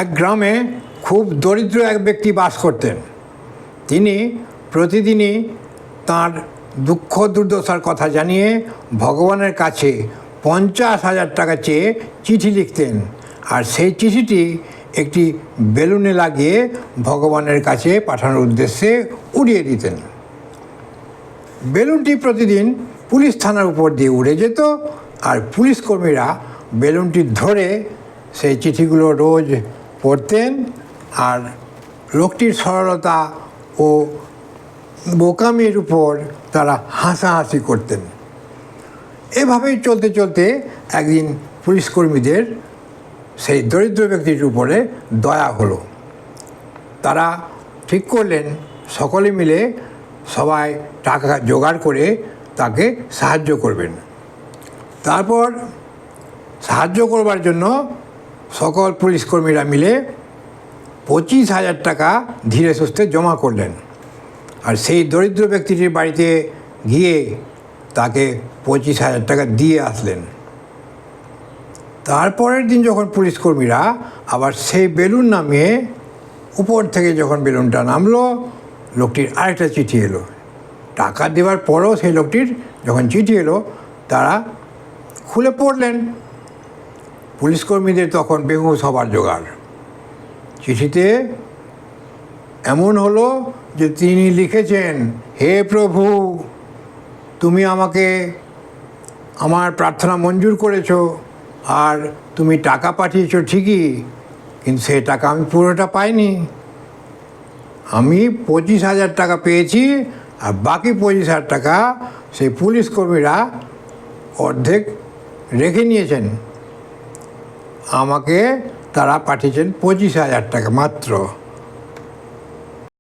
এক গ্রামে খুব দরিদ্র এক ব্যক্তি বাস করতেন। তিনি প্রতিদিনই তাঁর দুঃখ দুর্দশার কথা জানিয়ে ভগবানের কাছে 50,000 টাকা চেয়ে চিঠি লিখতেন, আর সেই চিঠিটি একটি বেলুনে লাগিয়ে ভগবানের কাছে পাঠানোর উদ্দেশ্যে উড়িয়ে দিতেন। বেলুনটি প্রতিদিন পুলিশ থানার উপর দিয়ে উড়ে যেত, আর পুলিশ কর্মীরা বেলুনটি ধরে সেই চিঠিগুলো রোজ পড়তেন, আর লোকটির সরলতা ও বোকামির উপর তারা হাসাহাসি করতেন। এভাবেই চলতে চলতে একদিন পুলিশ কর্মীদের সেই দরিদ্র ব্যক্তির উপরে দয়া হলো। তারা ঠিক করলেন সকলে মিলে সবাই টাকা জোগাড় করে তাকে সাহায্য করবেন। তারপর সাহায্য করবার জন্য সকল পুলিশ কর্মীরা মিলে 25,000 টাকা ধীরে সুস্থে জমা করলেন, আর সেই দরিদ্র ব্যক্তিটির বাড়িতে গিয়ে তাকে 25,000 টাকা দিয়ে আসলেন। তারপরের দিন যখন পুলিশ কর্মীরা আবার সেই বেলুন নামিয়ে উপর থেকে যখন বেলুনটা নামলো, লোকটির আরেকটা চিঠি এলো। টাকা দেওয়ার পরেও সেই লোকটির যখন চিঠি এলো, তারা খুলে পড়লেন। পুলিশ কর্মীদের তখন বেহুশ হবার জোগাড়। চিঠিতে এমন হলো যে তিনি লিখেছেন, হে প্রভু, তুমি আমাকে আমার প্রার্থনা মঞ্জুর করেছো, আর তুমি টাকা পাঠিয়েছো ঠিকই, কিন্তু সেই টাকা আমি পুরোটা পাইনি। আমি 25,000 টাকা পেয়েছি, আর বাকি 25,000 টাকা সেই পুলিশ কর্মীরা অর্ধেক রেখে নিয়েছেন। আমাকে তারা পাঠিয়েছেন 25,000 টাকা মাত্র।